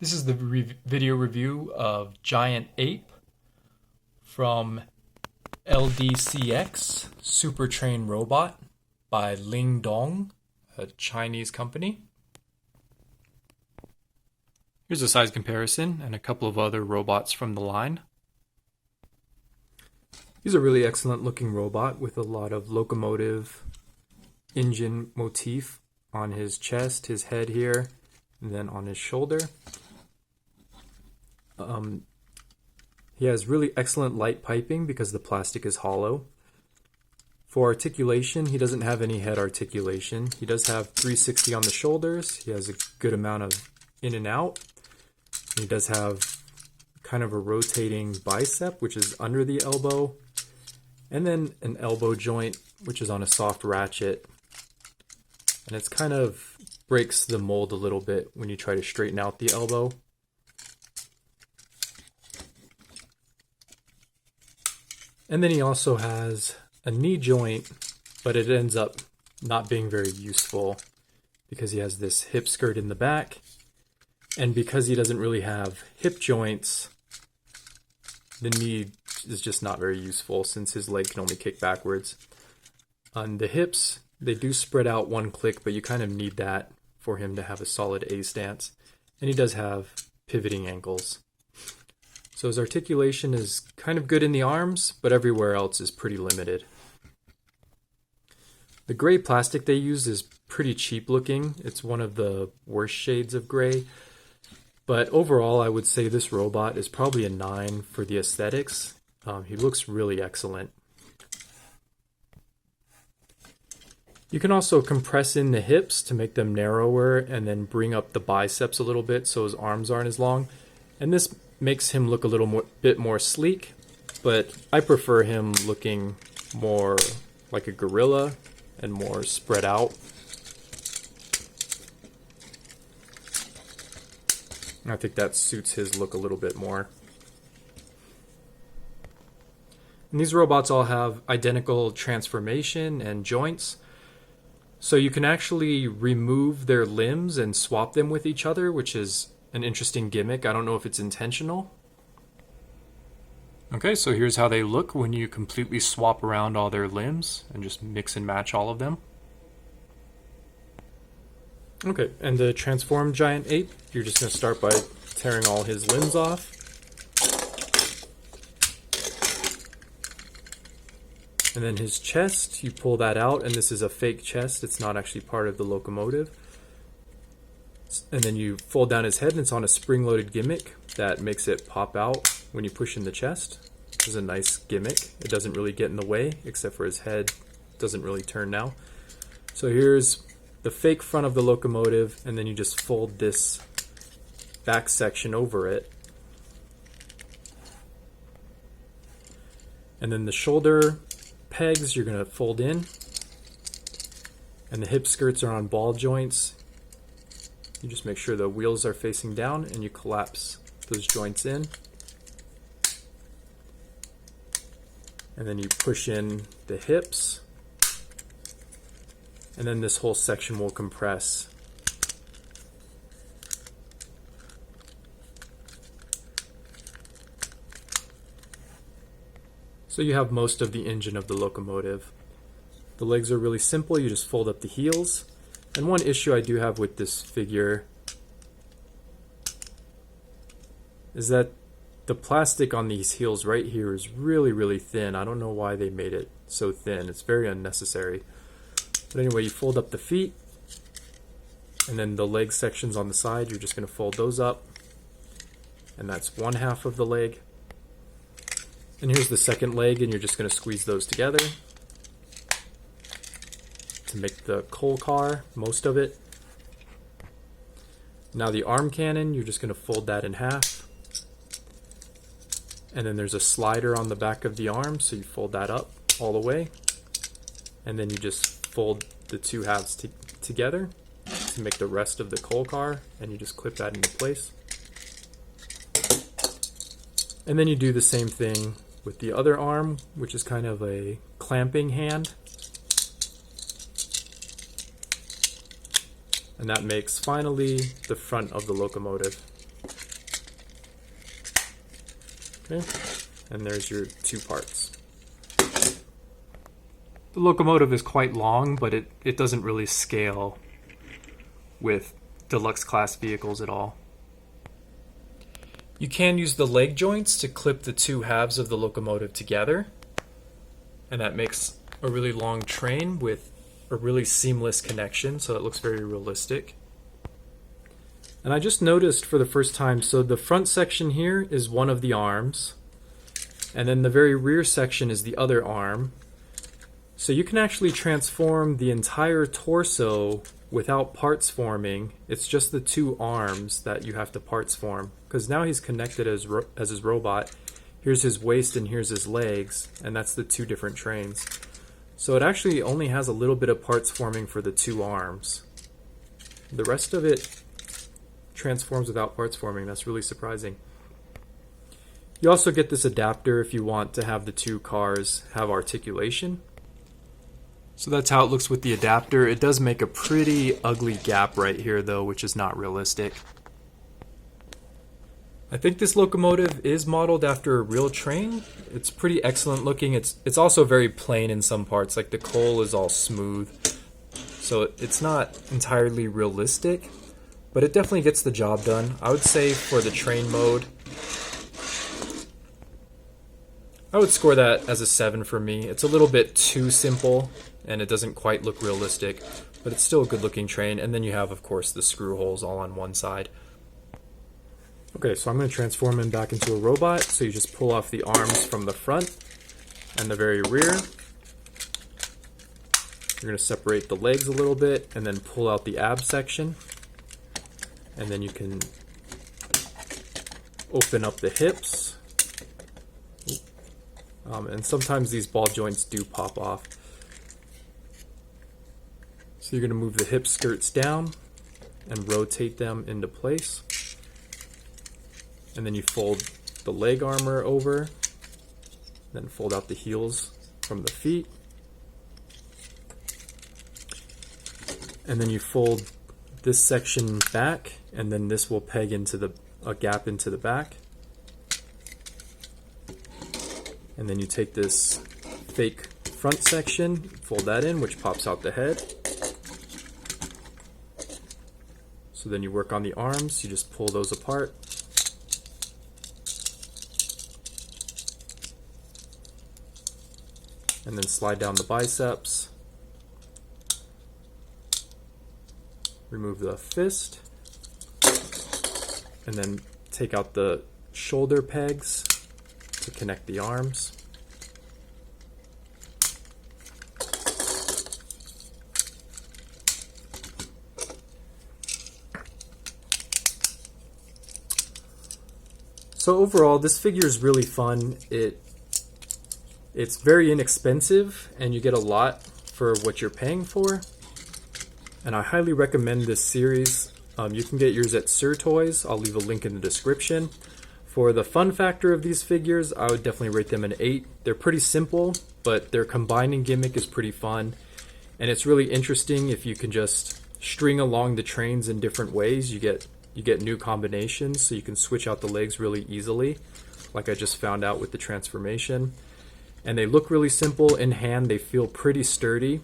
This is the video review of Giant Ape from LDCX Super Train Robot by Ling Dong, a Chinese company. Here's a size comparison and a couple of other robots from the line. He's a really excellent looking robot with a lot of locomotive engine motif on his chest, his head here, and then on his shoulder. He has really excellent light piping because the plastic is hollow. For articulation, he doesn't have any head articulation. He does have 360 on the shoulders. He has a good amount of in and out. He does have kind of a rotating bicep, which is under the elbow, and then an elbow joint, which is on a soft ratchet. And it's kind of breaks the mold a little bit when you try to straighten out the elbow. And then he also has a knee joint, but it ends up not being very useful because he has this hip skirt in the back. And because he doesn't really have hip joints, the knee is just not very useful since his leg can only kick backwards. On the hips, they do spread out one click, but you kind of need that for him to have a solid A stance. And he does have pivoting ankles. So his articulation is kind of good in the arms, but everywhere else is pretty limited. The gray plastic they use is pretty cheap looking. It's one of the worst shades of gray. But overall, I would say this robot is probably a 9 for the aesthetics. He looks really excellent. You can also compress in the hips to make them narrower and then bring up the biceps a little bit so his arms aren't as long. And this makes him look a little bit more sleek, but I prefer him looking more like a gorilla and more spread out. I think that suits his look a little bit more. And these robots all have identical transformation and joints. So you can actually remove their limbs and swap them with each other, which is an interesting gimmick. I don't know if it's intentional. Okay, so here's how they look when you completely swap around all their limbs and just mix and match all of them. Okay, and the transformed giant ape, you're just going to start by tearing all his limbs off. And then his chest, you pull that out, and this is a fake chest. It's not actually part of the locomotive. And then you fold down his head, and it's on a spring-loaded gimmick that makes it pop out when you push in the chest. This is a nice gimmick. It doesn't really get in the way, except for his head doesn't really turn now. So here's the fake front of the locomotive, and then you just fold this back section over it. And then the shoulder pegs you're going to fold in, and the hip skirts are on ball joints. You just make sure the wheels are facing down and you collapse those joints in. And then you push in the hips. And then this whole section will compress. So you have most of the engine of the locomotive. The legs are really simple. You just fold up the heels. And one issue I do have with this figure is that the plastic on these heels right here is really, really thin. I don't know why they made it so thin. It's very unnecessary. But anyway, you fold up the feet, and then the leg sections on the side, you're just going to fold those up. And that's one half of the leg. And here's the second leg, and you're just going to squeeze those together to make the coal car, most of it. Now the arm cannon, you're just going to fold that in half. And then there's a slider on the back of the arm, so you fold that up all the way. And then you just fold the two halves together to make the rest of the coal car, and you just clip that into place. And then you do the same thing with the other arm, which is kind of a clamping hand. And that makes finally the front of the locomotive. Okay, and there's your two parts. The locomotive is quite long, but it doesn't really scale with deluxe class vehicles at all. You can use the leg joints to clip the two halves of the locomotive together, and that makes a really long train with a really seamless connection, so it looks very realistic. And I just noticed for the first time, so the front section here is one of the arms, and then the very rear section is the other arm. So you can actually transform the entire torso without parts forming. It's just the two arms that you have to parts form, because now he's connected as his robot. Here's his waist and here's his legs, and that's the two different trains. So it actually only has a little bit of parts forming for the two arms. The rest of it transforms without parts forming. That's really surprising. You also get this adapter if you want to have the two cars have articulation. So that's how it looks with the adapter. It does make a pretty ugly gap right here though, which is not realistic. I think this locomotive is modeled after a real train. It's pretty excellent looking. It's also very plain in some parts, like the coal is all smooth. So it's not entirely realistic, but it definitely gets the job done. I would say for the train mode, I would score that as a 7 for me. It's a little bit too simple and it doesn't quite look realistic, but it's still a good looking train. And then you have, of course, the screw holes all on one side. Okay, so I'm going to transform him back into a robot. So you just pull off the arms from the front and the very rear. You're going to separate the legs a little bit and then pull out the ab section. And then you can open up the hips. And sometimes these ball joints do pop off. So you're going to move the hip skirts down and rotate them into place. And then you fold the leg armor over, then fold out the heels from the feet. And then you fold this section back, and then this will peg into a gap into the back. And then you take this fake front section, fold that in, which pops out the head. So then you work on the arms, you just pull those apart. And then slide down the biceps. Remove the fist. And then take out the shoulder pegs to connect the arms. So overall, this figure is really fun. It's very inexpensive and you get a lot for what you're paying for. And I highly recommend this series. You can get yours at Sirtoys. I'll leave a link in the description. For the fun factor of these figures, I would definitely rate them an 8. They're pretty simple, but their combining gimmick is pretty fun. And it's really interesting if you can just string along the trains in different ways. You get new combinations, so you can switch out the legs really easily, like I just found out with the transformation. And they look really simple in hand. They feel pretty sturdy.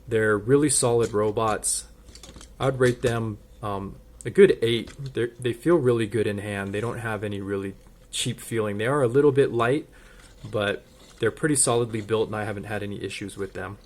They're really solid robots. I'd rate them a good 8. They feel really good in hand. They don't have any really cheap feeling. They are a little bit light, but they're pretty solidly built and I haven't had any issues with them.